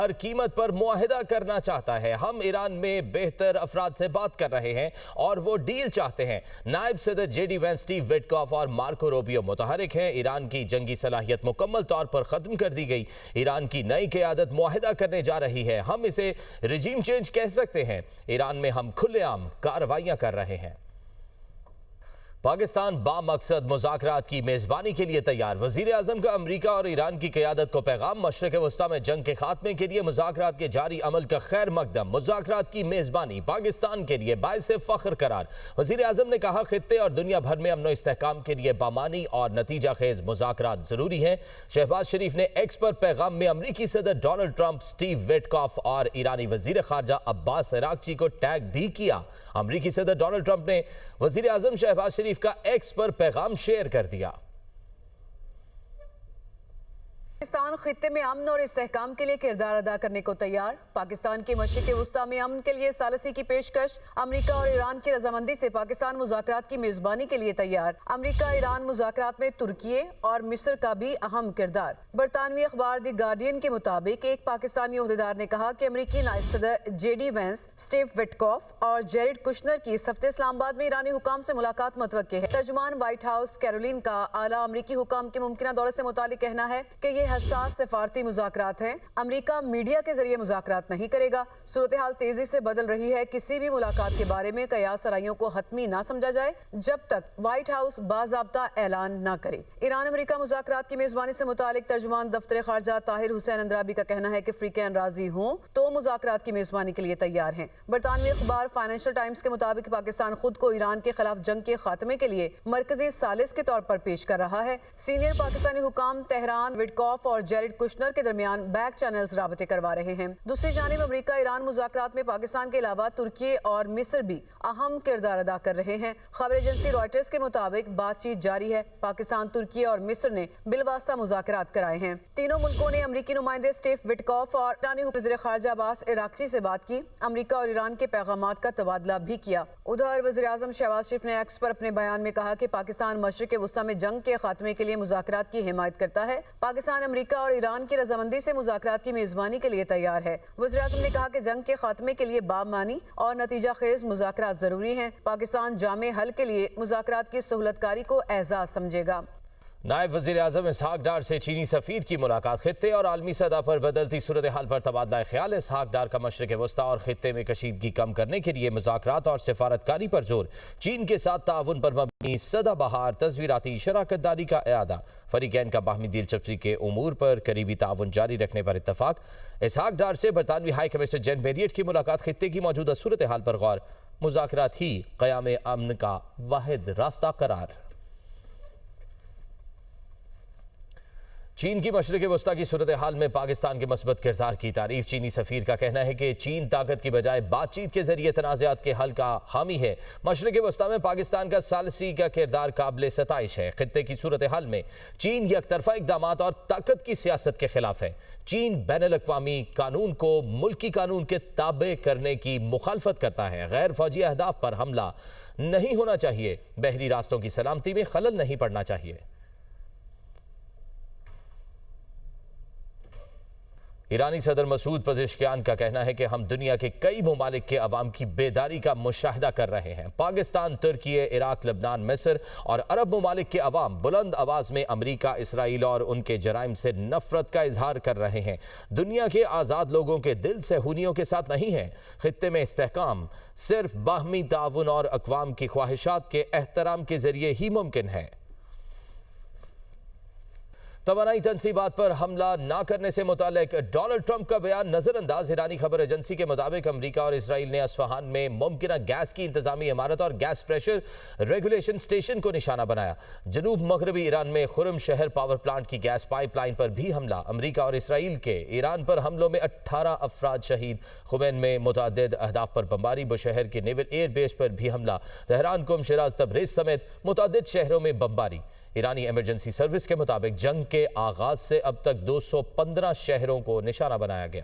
ہر قیمت پر معاہدہ کرنا چاہتا ہے۔ ہم ایران میں بہتر افراد سے بات کر رہے ہیں اور وہ ڈیل چاہتے ہیں۔ نائب صدر جے ڈی وینس، اسٹیو وٹکاف اور مارکو روبیو متحرک ہیں۔ ایران کی جنگی صلاحیت مکمل طور پر ختم کر دی گئی۔ ایران کی نئی قیادت معاہدہ کرنے جا رہی ہے۔ ہم اسے رجیم چینج کہہ سکتے ہیں۔ ایران میں ہم کھلے عام کارروائیاں کر رہے ہیں۔ پاکستان بامقصد مذاکرات کی میزبانی کے لیے تیار۔ وزیر اعظم کا امریکہ اور ایران کی قیادت کو پیغام۔ مشرق وسطیٰ میں جنگ کے خاتمے کے لیے مذاکرات کے جاری عمل کا خیر مقدم۔ مذاکرات کی میزبانی پاکستان کے لیے باعث فخر قرار۔ وزیر اعظم نے کہا، خطے اور دنیا بھر میں امن و استحکام کے لیے بامانی اور نتیجہ خیز مذاکرات ضروری ہیں۔ شہباز شریف نے ایکس پر پیغام میں امریکی صدر ڈونلڈ ٹرمپ، اسٹیو وٹکاف اور ایرانی وزیر خارجہ عباس عراقچی کو ٹیگ بھی کیا۔ امریکی صدر ڈونلڈ ٹرمپ نے وزیر اعظم شہباز شریف کا ایکس پر پیغام شیئر کر دیا۔ پاکستان خطے میں امن اور استحکام کے لیے کردار ادا کرنے کو تیار۔ پاکستان کی مشرق وسطیٰ میں امن کے لیے ثالثی کی پیشکش۔ امریکہ اور ایران کی رضامندی سے پاکستان مذاکرات کی میزبانی کے لیے تیار۔ امریکہ ایران مذاکرات میں ترکی اور مصر کا بھی اہم کردار۔ برطانوی اخبار دی گارڈین کے مطابق ایک پاکستانی عہدیدار نے کہا کہ امریکی نائب صدر جے ڈی وینس، اسٹیو وٹکاف اور جیریڈ کشنر کی اس ہفتے اسلام آباد میں ایرانی حکام سے ملاقات متوقع ہے۔ ترجمان وائٹ ہاؤس کیرولین کا اعلیٰ امریکی حکام کے ممکنہ دورے سے متعلق کہنا ہے کہ یہ حساس سفارتی مذاکرات ہیں۔ امریکہ میڈیا کے ذریعے مذاکرات نہیں کرے گا۔ صورتحال تیزی سے بدل رہی ہے۔ کسی بھی ملاقات کے بارے میں قیاس آرائیوں کو حتمی نہ سمجھا جائے جب تک وائٹ ہاؤس باضابطہ اعلان نہ کرے۔ ایران امریکہ مذاکرات کی میزبانی سے متعلق ترجمان دفتر خارجہ طاہر حسین اندرابی کا کہنا ہے کہ فریقین راضی ہوں تو مذاکرات کی میزبانی کے لیے تیار ہیں۔ برطانوی اخبار فائنینشل ٹائمز کے مطابق پاکستان خود کو ایران کے خلاف جنگ کے خاتمے کے لیے مرکزی ثالث کے طور پر پیش کر رہا ہے۔ سینئر پاکستانی حکام تہران، وٹکاف اور جیریڈ کشنر کے درمیان بیک چینلز رابطے کروا رہے ہیں۔ دوسری جانب امریکہ ایران مذاکرات میں پاکستان کے علاوہ ترکی اور مصر بھی اہم کردار ادا کر رہے ہیں۔ خبر ایجنسی رائٹرز کے مطابق بات چیت جاری ہے۔ پاکستان، ترکی اور مصر نے بالواسطہ مذاکرات کرائے ہیں۔ تینوں ملکوں نے امریکی نمائندے اسٹیو وٹکاف اور ایرانی وزیر خارجہ عباس عراقچی سے بات کی۔ امریکہ اور ایران کے پیغامات کا تبادلہ بھی کیا۔ ادھر وزیر اعظم شہباز شریف نے ایکس پر اپنے بیان میں کہا کہ پاکستان مشرق وسطیٰ میں جنگ کے خاتمے کے لیے مذاکرات کی حمایت کرتا ہے۔ پاکستان امریکہ اور ایران کی رضامندی سے مذاکرات کی میزبانی کے لیے تیار ہے۔ وزیر اعظم نے کہا کہ جنگ کے خاتمے کے لیے بامانی اور نتیجہ خیز مذاکرات ضروری ہیں۔ پاکستان جامع حل کے لیے مذاکرات کی سہولت کاری کو اعزاز سمجھے گا۔ نائب وزیر اعظم اسحاق ڈار سے چینی سفیر کی ملاقات۔ خطے اور عالمی سطح پر بدلتی صورتحال پر تبادلہ خیال۔ اسحاق ڈار کا مشرق وسطیٰ اور خطے میں کشیدگی کم کرنے کے لیے مذاکرات اور سفارتکاری پر زور۔ چین کے ساتھ تعاون پر مبنی سدا بہار تصویراتی شراکت داری کا اعادہ۔ فریقین کا باہمی دلچسپی کے امور پر قریبی تعاون جاری رکھنے پر اتفاق۔ اسحاق ڈار سے برطانوی ہائی کمشنر جین میریٹ کی ملاقات۔ خطے کی موجودہ صورتحال پر غور۔ مذاکرات ہی قیام امن کا واحد راستہ قرار۔ چین کی مشرق وسطیٰ کی صورتحال میں پاکستان کے مثبت کردار کی تعریف۔ چینی سفیر کا کہنا ہے کہ چین طاقت کی بجائے بات چیت کے ذریعے تنازعات کے حل کا حامی ہے۔ مشرق وسطیٰ میں پاکستان کا ثالثی کا کردار قابل ستائش ہے۔ خطے کی صورتحال میں چین یک طرفہ اقدامات اور طاقت کی سیاست کے خلاف ہے۔ چین بین الاقوامی قانون کو ملکی قانون کے تابع کرنے کی مخالفت کرتا ہے۔ غیر فوجی اہداف پر حملہ نہیں ہونا چاہیے۔ بحری راستوں کی سلامتی میں خلل نہیں پڑنا چاہیے۔ ایرانی صدر مسعود پزشکیان کا کہنا ہے کہ ہم دنیا کے کئی ممالک کے عوام کی بیداری کا مشاہدہ کر رہے ہیں۔ پاکستان، ترکی، عراق، لبنان، مصر اور عرب ممالک کے عوام بلند آواز میں امریکہ، اسرائیل اور ان کے جرائم سے نفرت کا اظہار کر رہے ہیں۔ دنیا کے آزاد لوگوں کے دل صہیونیوں کے ساتھ نہیں ہیں۔ خطے میں استحکام صرف باہمی تعاون اور اقوام کی خواہشات کے احترام کے ذریعے ہی ممکن ہے۔ توانائی تنصیبات پر حملہ نہ کرنے سے متعلق ڈونلڈ ٹرمپ کا بیان نظر انداز۔ ایرانی خبر ایجنسی کے مطابق امریکہ اور اسرائیل نے اصفہان میں ممکنہ گیس کی انتظامی عمارت اور گیس پریشر ریگولیشن سٹیشن کو نشانہ بنایا۔ جنوب مغربی ایران میں خرم شہر پاور پلانٹ کی گیس پائپ لائن پر بھی حملہ۔ امریکہ اور اسرائیل کے ایران پر حملوں میں 18 افراد شہید۔ خمین میں متعدد اہداف پر بمباری۔ بشہر کے نیول ایئر بیس پر بھی حملہ۔ تہران، قم، شیراز، تبریز سمیت متعدد شہروں میں بمباری۔ ایرانی ایمرجنسی سروس کے مطابق جنگ کے آغاز سے اب تک 215 شہروں کو نشانہ بنایا گیا۔